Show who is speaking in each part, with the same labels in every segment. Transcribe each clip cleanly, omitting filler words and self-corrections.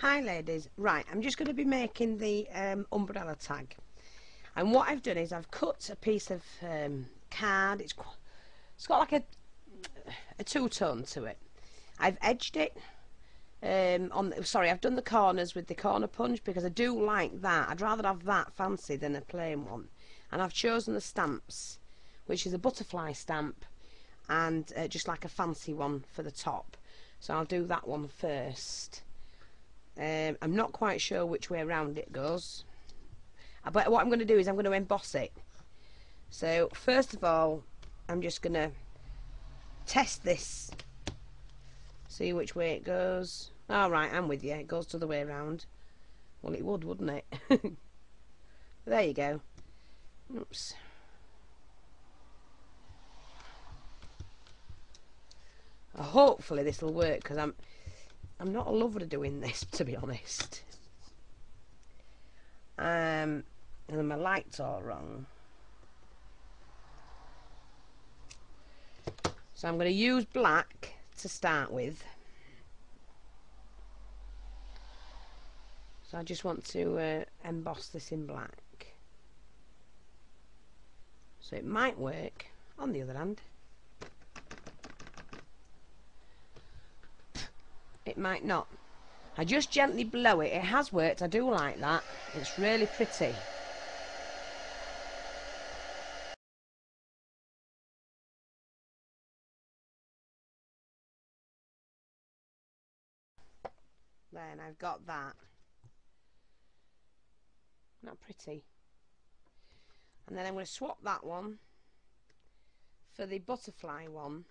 Speaker 1: Hi ladies, right, I'm just going to be making the umbrella tag, and what I've done is I've cut a piece of card. It's got like a two-tone to it. I've edged it I've done the corners with the corner punch because I do like that. I'd rather have that fancy than a plain one. And I've chosen the stamps, which is a butterfly stamp and just like a fancy one for the top. So I'll do that one first. I'm not quite sure which way around it goes, but what I'm going to do is I'm going to emboss it. So first of all, I'm just going to test this, see which way it goes. Alright, I'm with you, it goes the other way around. Well, it would, wouldn't it? There you go. Oops. Hopefully this will work, because I'm not a lover of doing this, to be honest. And my light's all wrong. So I'm going to use black to start with. So I just want to emboss this in black. So it might work on the other hand. It might not. I just gently blow it. It has worked. I do like that. It's really pretty. Then I've got that. Not pretty. And then I'm going to swap that one for the butterfly one,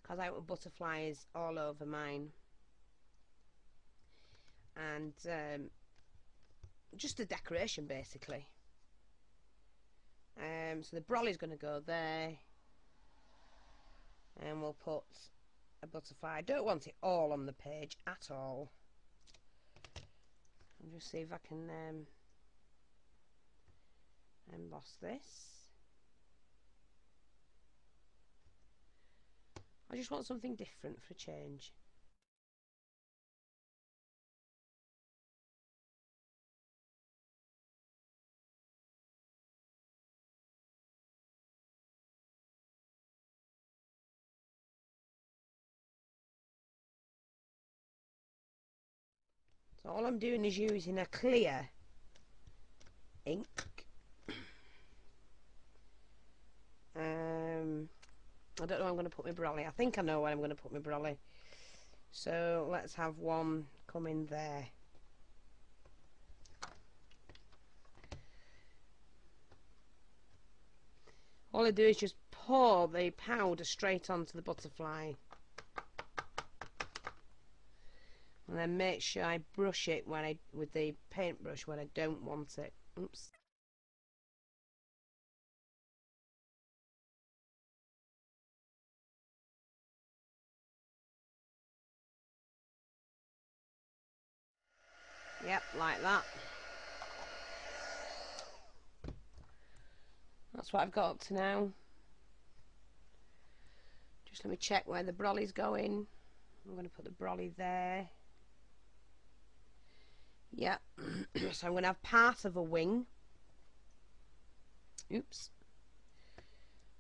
Speaker 1: because I want butterflies all over mine. And just a decoration basically. So the brolly's going to go there, and we'll put a butterfly. I don't want it all on the page at all. I'll just see if I can emboss this. I just want something different for a change. So all I'm doing is using a clear ink. I don't know where I'm going to put my brolly. I think I know where I'm going to put my brolly. So let's have one come in there. All I do is just pour the powder straight onto the butterfly. And then make sure I brush it with the paintbrush when I don't want it. Oops. Yep, like that. That's what I've got up to now. Just let me check where the brolly's going. I'm going to put the brolly there. Yep. So I'm going to have part of a wing. Oops.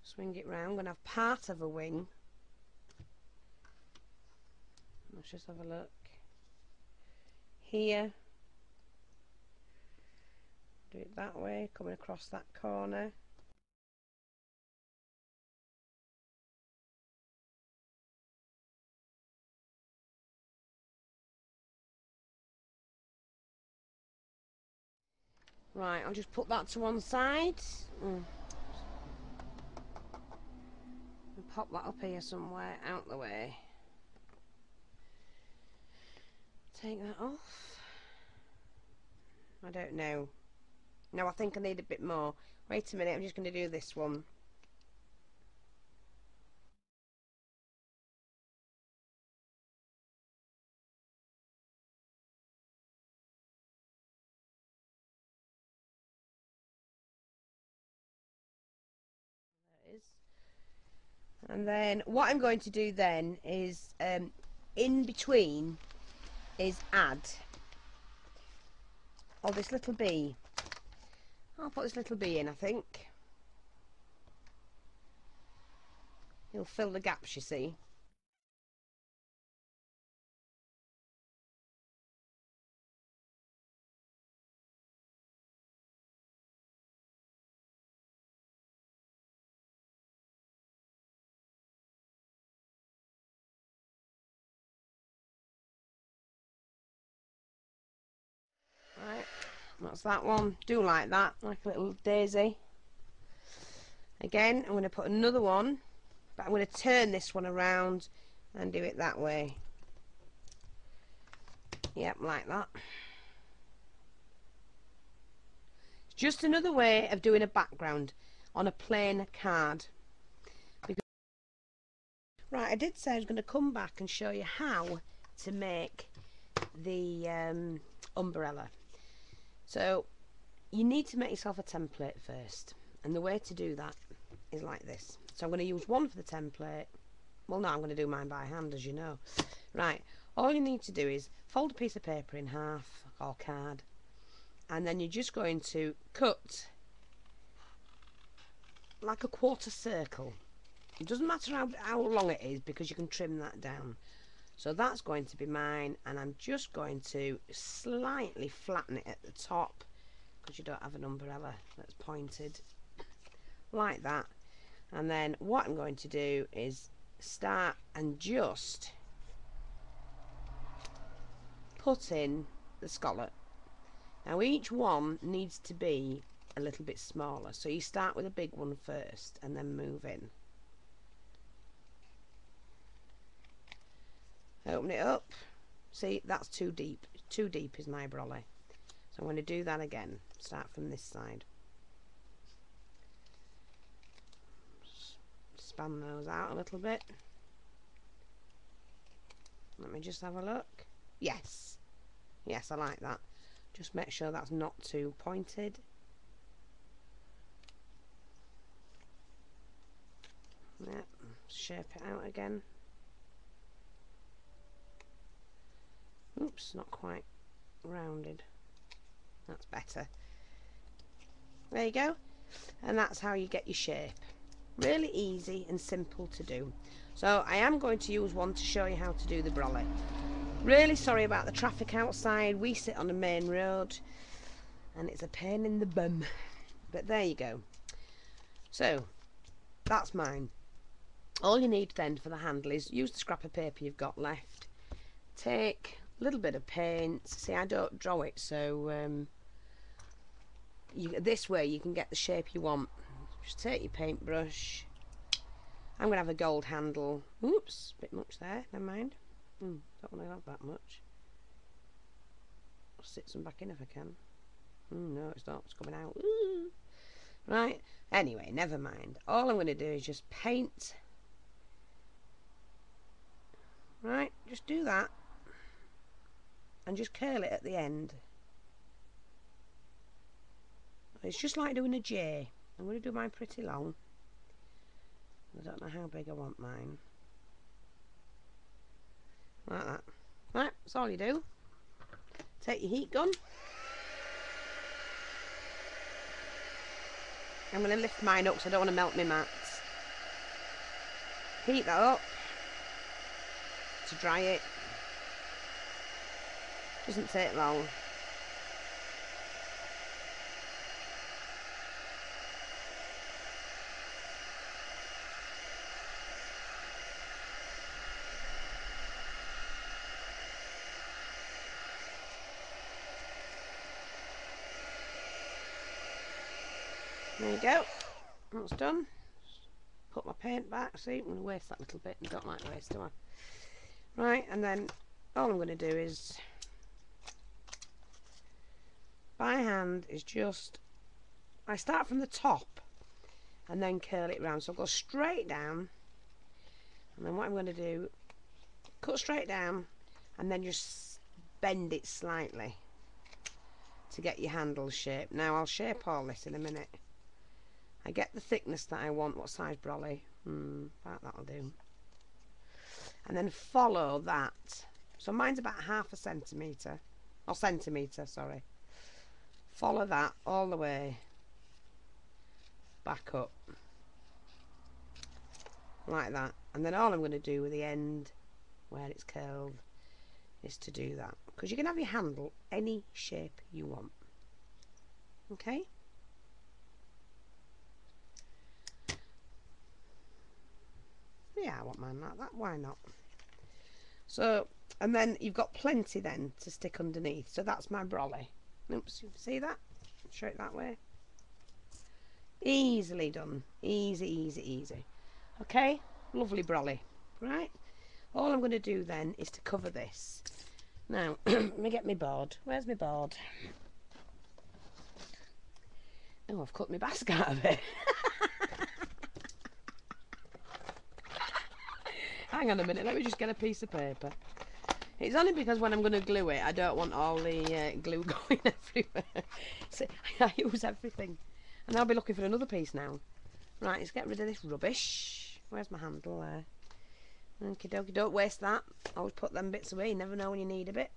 Speaker 1: Swing it round. I'm going to have part of a wing. Let's just have a look. Here. Do it that way, coming across that corner. Right, I'll just put that to one side. And pop that up here somewhere, out the way. Take that off. I don't know. No, I think I need a bit more. Wait a minute, I'm just going to do this one. There it is. And then what I'm going to do then is in between is add this little bee. I'll put this little bee in, I think. He'll fill the gaps, you see. Right, that's that one. Do like that, like a little daisy. Again, I'm going to put another one, but I'm going to turn this one around and do it that way. Yep, like that. It's just another way of doing a background on a plain card. Right, I did say I was going to come back and show you how to make the umbrella. So you need to make yourself a template first, and the way to do that is like this. So I'm going to use one for the template. Well, no, I'm going to do mine by hand, as you know. Right, all you need to do is fold a piece of paper in half, or card, and then you're just going to cut like a quarter circle. It doesn't matter how long it is, because you can trim that down. So that's going to be mine, and I'm just going to slightly flatten it at the top, because you don't have an umbrella that's pointed like that. And then what I'm going to do is start and just put in the scallop. Now each one needs to be a little bit smaller, so you start with a big one first and then move in. Open it up. See, that's too deep. Too deep is my brolly. So I'm going to do that again. Start from this side. Span those out a little bit. Let me just have a look. Yes. Yes, I like that. Just make sure that's not too pointed. Yep. Shape it out again. Oops, not quite rounded. That's better. There you go. And that's how you get your shape. Really easy and simple to do. So I am going to use one to show you how to do the brolly. Really sorry about the traffic outside. We sit on a main road and it's a pain in the bum. But there you go. So that's mine. All you need then for the handle is use the scrap of paper you've got left. Take a little bit of paint. See, I don't draw it, so this way you can get the shape you want. Just take your paintbrush. I'm going to have a gold handle. Oops, a bit much there, never mind. Don't want to have that much. I'll sit some back in if I can. No, it's not, it's coming out. Ooh. Right, anyway, never mind. All I'm going to do is just paint. Right, just do that. And just curl it at the end. It's just like doing a J. I'm going to do mine pretty long. I don't know how big I want mine. Like that. Right, that's all you do. Take your heat gun. I'm going to lift mine up because I don't want to melt my mats. Heat that up to dry it. Doesn't take long. There you go. That's done. Put my paint back. See, I'm going to waste that little bit. I don't like waste, do I? Right, and then all I'm going to do is by hand is just, I start from the top and then curl it round. So I'll go straight down, and then what I'm going to do, cut straight down and then just bend it slightly to get your handle shape. Now I'll shape all this in a minute. I get the thickness that I want. What size brolly? About that'll do. And then follow that So mine's about 1/2 centimetre, or centimetre, sorry. Follow that all the way back up like that, and then all I'm going to do with the end where it's curled is to do that, because you can have your handle any shape you want. Okay, yeah, I want mine like that, why not? So, and then you've got plenty then to stick underneath. So that's my brolly. Oops, you see that? Show it that way. Easily done. Easy, easy, easy. Okay, lovely brolly. Right, all I'm going to do then is to cover this. Now, let me get my board. Where's my board? Oh, I've cut my basket out of it. Hang on a minute, let me just get a piece of paper. It's only because when I'm going to glue it, I don't want all the glue going everywhere. So I use everything. And I'll be looking for another piece now. Right, let's get rid of this rubbish. Where's my handle there? Okie dokie, don't waste that. Always put them bits away, you never know when you need a bit.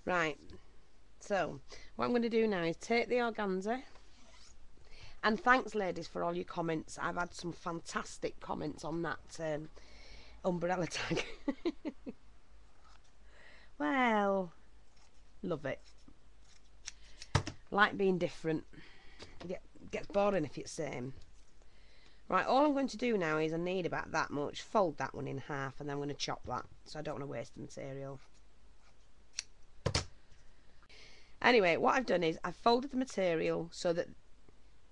Speaker 1: Right, so what I'm going to do now is take the organza. And thanks, ladies, for all your comments. I've had some fantastic comments on that umbrella tag. Well, love it. Like being different. Gets boring if it's the same. Right, all I'm going to do now is I need about that much. Fold that one in half, and then I'm going to chop that, so I don't want to waste the material. Anyway, what I've done is I've folded the material so that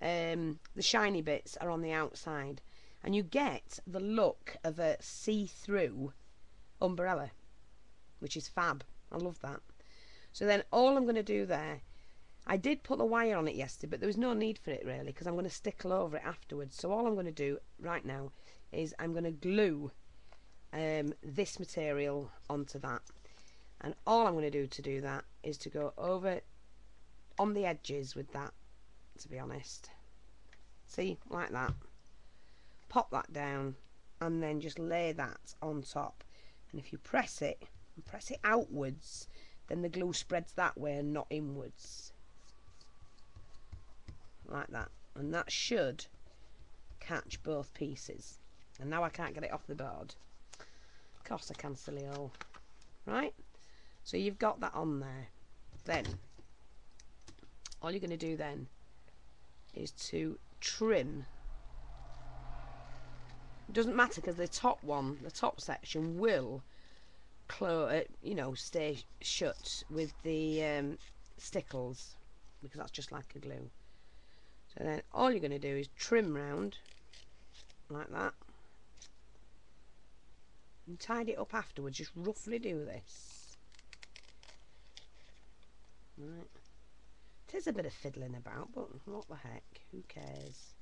Speaker 1: the shiny bits are on the outside, and you get the look of a see-through umbrella, which is fab. I love that. So then all I'm going to do there, I did put the wire on it yesterday, but there was no need for it really, because I'm going to stickle over it afterwards. So all I'm going to do right now is I'm going to glue this material onto that, and all I'm going to do that is to go over on the edges with that, to be honest. See, like that. Pop that down and then just lay that on top, and if you press it and press it outwards, then the glue spreads that way and not inwards, like that, and that should catch both pieces. And now I can't get it off the board. Of course I can, silly hole. Right, so you've got that on there. Then all you're going to do then is to trim. It doesn't matter, because the top section will stay shut with the stickles, because that's just like a glue. So then all you're going to do is trim round like that and tidy it up afterwards. Just roughly do this. Right. It is a bit of fiddling about, but what the heck, who cares?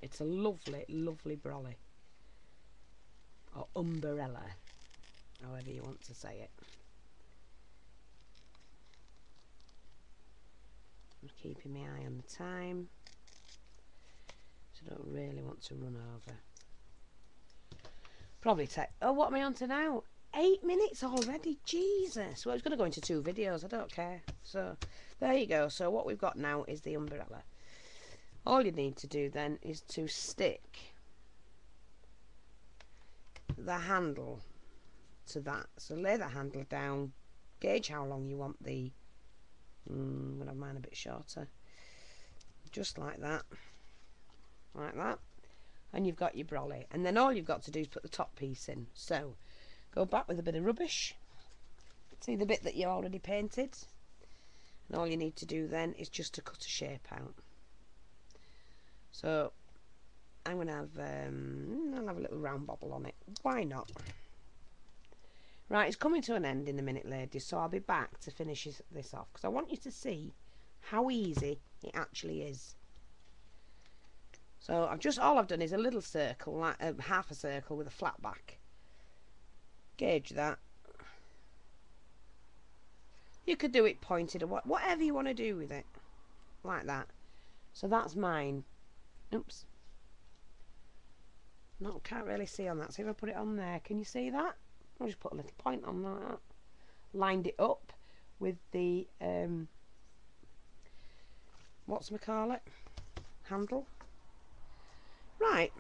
Speaker 1: It's a lovely, lovely brolly, or umbrella, however you want to say it. I'm keeping my eye on the time, so I don't really want to run over. Probably take, oh, what am I on to now? 8 minutes already, Jesus. Well, it's going to go into 2 videos, I don't care. So there you go. So what we've got now is the umbrella. All you need to do then is to stick the handle to that. So lay the handle down, gauge how long you want the, I'm going to have mine a bit shorter, just like that, and you've got your brolly. And then all you've got to do is put the top piece in. So go back with a bit of rubbish, see the bit that you already painted, and all you need to do then is just to cut a shape out. So I'm going to have I'll have a little round bobble on it. Why not? Right, it's coming to an end in a minute, ladies, so I'll be back to finish this off, because I want you to see how easy it actually is. So all I've done is a little circle, like half a circle with a flat back. Gauge that. You could do it pointed or whatever you want to do with it, like that. So that's mine. Oops. No, can't really see on that. See if I put it on there. Can you see that? I'll just put a little point on that. Lined it up with the whatchamacallit handle. Right.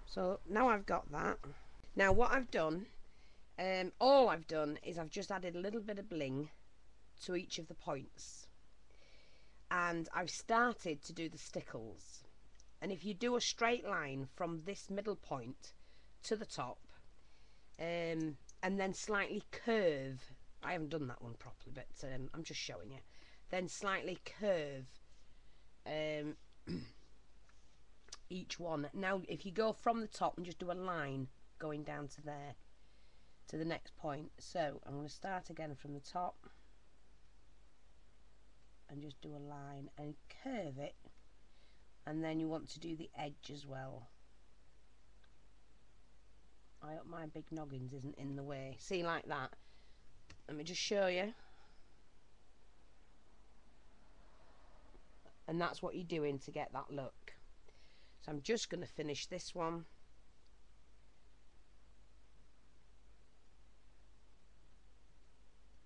Speaker 1: So now I've got that. Now what I've done, all I've done is I've just added a little bit of bling to each of the points. And I've started to do the stickles. And if you do a straight line from this middle point to the top, and then slightly curve, I haven't done that one properly, but I'm just showing you, then slightly curve each one. Now if you go from the top and just do a line going down to there, to the next point. So I'm going to start again from the top and just do a line and curve it, and then you want to do the edge as well. I hope my big noggins isn't in the way. See, like that. Let me just show you. And that's what you're doing to get that look. So I'm just going to finish this one.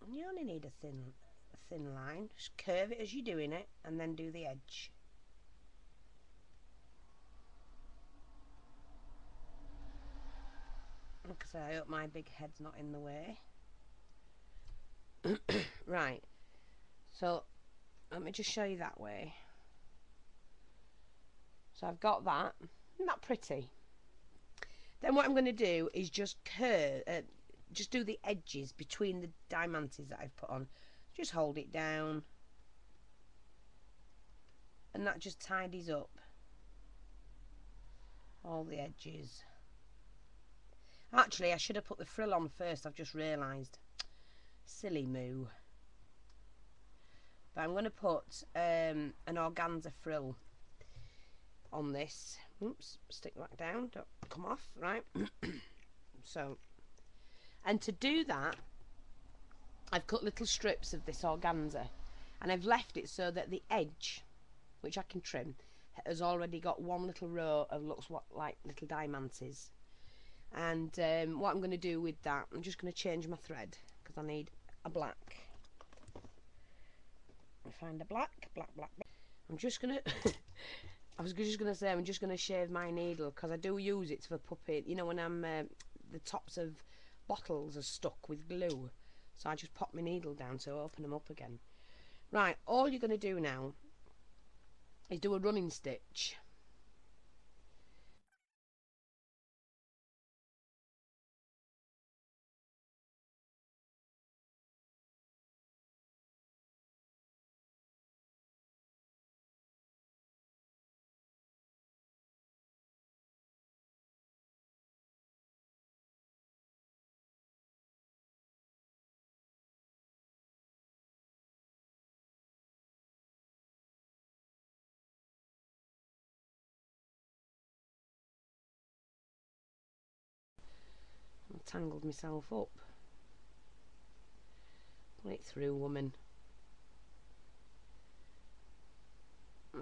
Speaker 1: And you only need a thin line. Just curve it as you're doing it and then do the edge. Like I say, I hope my big head's not in the way. Right, so let me just show you that way. So I've got that. Isn't that pretty? Then what I'm going to do is just curve, just do the edges between the diamantes that I've put on. Just hold it down, and that just tidies up all the edges. Actually, I should have put the frill on first, I've just realised. Silly moo. But I'm going to put an organza frill on this. Oops, stick that down, don't come off, right? So, and to do that, I've cut little strips of this organza, and I've left it so that the edge, which I can trim, has already got one little row of looks like little diamantes. And what I'm going to do with that, I'm just going to change my thread because I need a black. I find a black. I'm just going to I was just going to say I'm just going to shave my needle because I do use it for puppet. You know, when I'm the tops of bottles are stuck with glue, so I just pop my needle down to open them up again. Right, all you're going to do now is do a running stitch. I've tangled myself up. Pull it through, woman.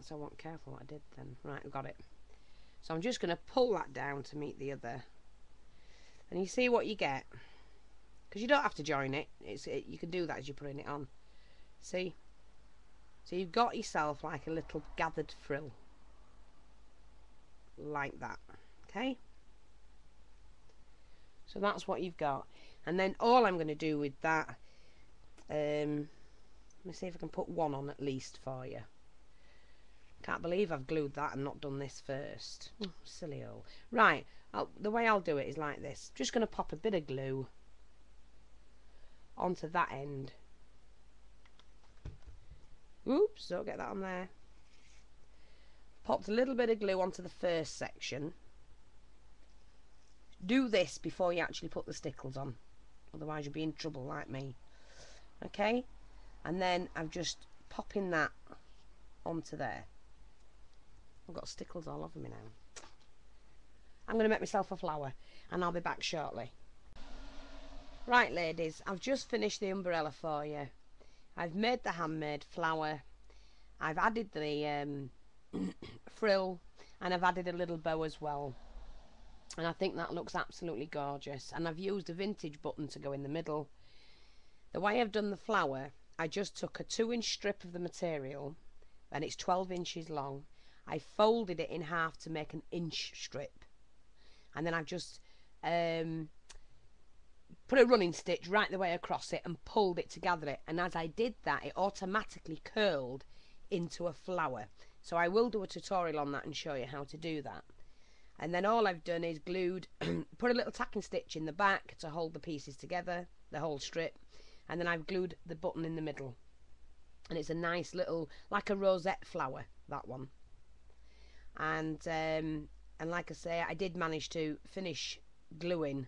Speaker 1: So I wasn't careful what I did then. Right, I've got it. So I'm just going to pull that down to meet the other. And you see what you get. Because you don't have to join it. You can do that as you're putting it on. See? So you've got yourself like a little gathered frill. Like that. Okay? So that's what you've got. And then all I'm going to do with that, let me see if I can put one on at least for you. Can't believe I've glued that and not done this first. Oh, silly old. Right, the way I'll do it is like this. Just going to pop a bit of glue onto that end. Oops, don't get that on there. Popped a little bit of glue onto the first section. Do this before you actually put the stickles on, otherwise you'll be in trouble like me. Okay, and then I'm just popping that onto there. I've got stickles all over me now. I'm going to make myself a flower and I'll be back shortly. Right ladies, I've just finished the umbrella for you. I've made the handmade flower, I've added the frill, and I've added a little bow as well. and I think that looks absolutely gorgeous. And I've used a vintage button to go in the middle. The way I've done the flower, I just took a 2-inch strip of the material, and it's 12 inches long. I folded it in half to make an inch strip, and then I've just put a running stitch right the way across it and pulled it to gather it. And as I did that, it automatically curled into a flower. So I will do a tutorial on that and show you how to do that. And then all I've done is glued, put a little tacking stitch in the back to hold the pieces together, the whole strip, and then I've glued the button in the middle. And it's a nice little, like a rosette flower, that one. And like I say, I did manage to finish gluing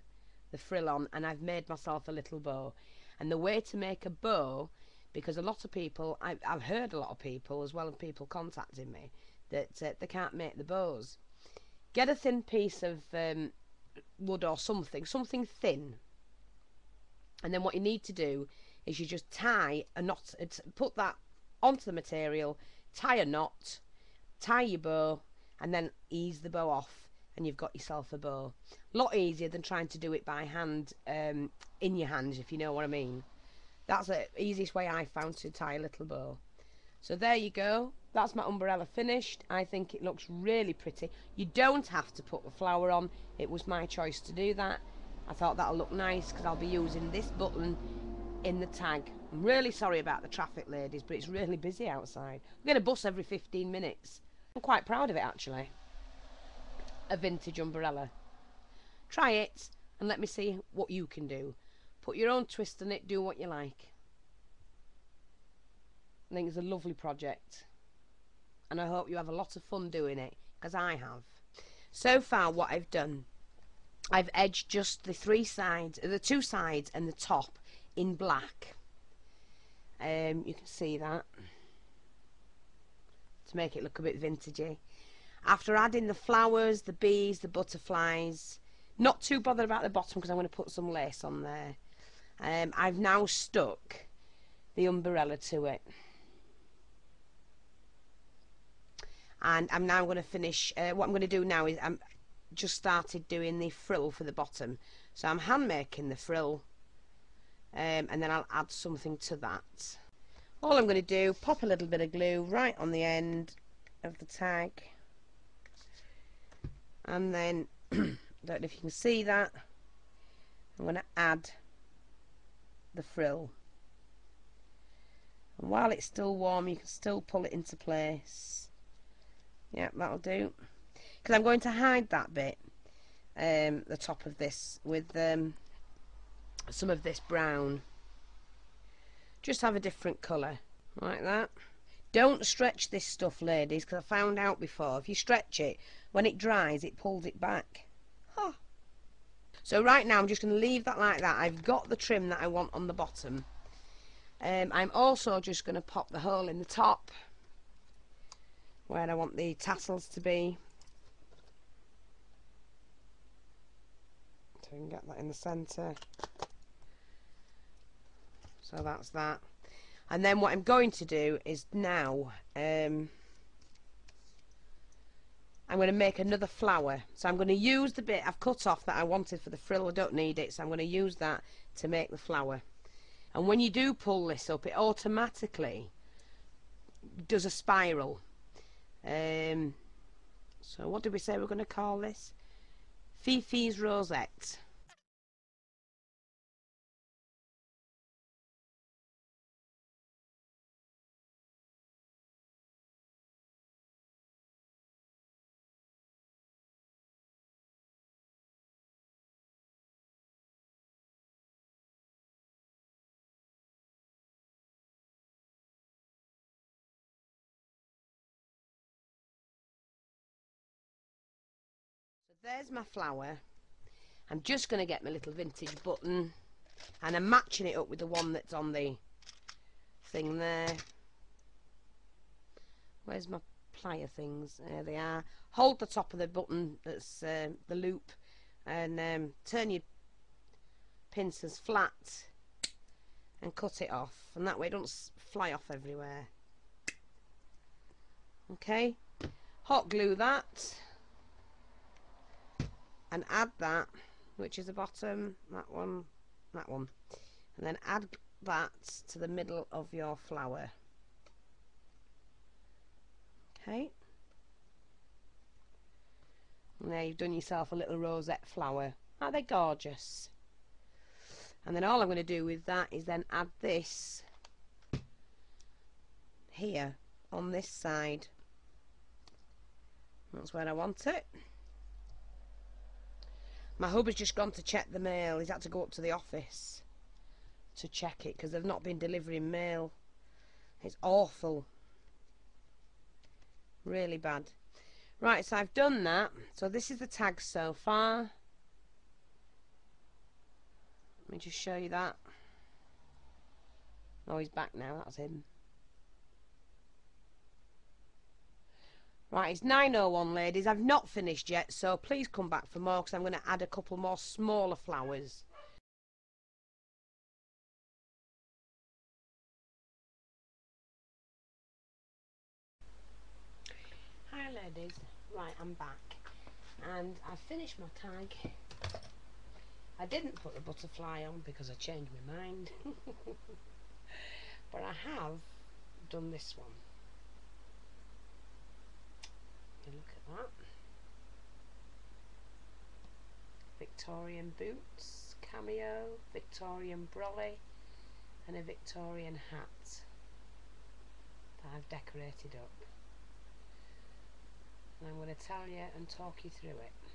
Speaker 1: the frill on, and I've made myself a little bow. And the way to make a bow, because a lot of people, I've heard a lot of people, as well as people contacting me, that they can't make the bows. Get a thin piece of wood or something thin, and then what you need to do is you just tie a knot, put that onto the material, tie a knot, tie your bow, and then ease the bow off, and you've got yourself a bow. A lot easier than trying to do it by hand, in your hands, if you know what I mean. That's the easiest way I found to tie a little bow. So there you go. That's my umbrella finished. I think it looks really pretty. You don't have to put the flower on. It was my choice to do that. I thought that'll look nice because I'll be using this button in the tag. I'm really sorry about the traffic, ladies, but it's really busy outside. We get a bus every 15 minutes. I'm quite proud of it, actually. A vintage umbrella. Try it and let me see what you can do. Put your own twist on it, do what you like. I think it's a lovely project, and I hope you have a lot of fun doing it, because I have. So far what I've done, I've edged just the 3 sides, the 2 sides and the top in black. You can see that, to make it look a bit vintagey. After adding the flowers, the bees, the butterflies, not too bothered about the bottom because I'm going to put some lace on there. I've now stuck the umbrella to it. And I'm now going to finish, what I'm going to do now is I'm just started doing the frill for the bottom. So I'm hand making the frill, and then I'll add something to that. All I'm going to do, pop a little bit of glue right on the end of the tag, and then, don't know if you can see that, I'm going to add the frill. And while it's still warm, you can still pull it into place. Yeah, that'll do. Because I'm going to hide that bit, the top of this, with some of this brown. Just have a different colour, like that. Don't stretch this stuff, ladies, because I found out before, if you stretch it, when it dries, it pulls it back. Huh. So right now, I'm just going to leave that like that. I've got the trim that I want on the bottom. I'm also just going to pop the hole in the top, where I want the tassels to be. So we can get that in the centre. So that's that. And then what I'm going to do is now, I'm going to make another flower. So I'm going to use the bit I've cut off that I wanted for the frill. I don't need it, so I'm going to use that to make the flower. And when you do pull this up, it automatically does a spiral. So what did we say we're going to call this? Fifi's Rosette. There's my flower. I'm just going to get my little vintage button, and I'm matching it up with the one that's on the thing there. Where's my plier things? There they are. Hold the top of the button, that's the loop, and turn your pincers flat and cut it off, and that way it don't fly off everywhere. Okay, hot glue that. and add that, which is the bottom, that one, and then add that to the middle of your flower. Okay, and there you've done yourself a little rosette flower. Aren't they gorgeous? And then all I'm going to do with that is then add this here on this side. That's where I want it. My hubby's just gone to check the mail. He's had to go up to the office to check it because they've not been delivering mail. It's awful. Really bad. Right, so I've done that. So this is the tag so far. Let me just show you that. Oh, he's back now. That's him. Right, it's 9:01, ladies. I've not finished yet, so please come back for more because I'm going to add a couple more smaller flowers. Hi, ladies. Right, I'm back. And I've finished my tag. I didn't put the butterfly on because I changed my mind. But I have done this one. Look at that. Victorian boots, cameo, Victorian brolly, and a Victorian hat that I've decorated up. And I'm going to tell you and talk you through it.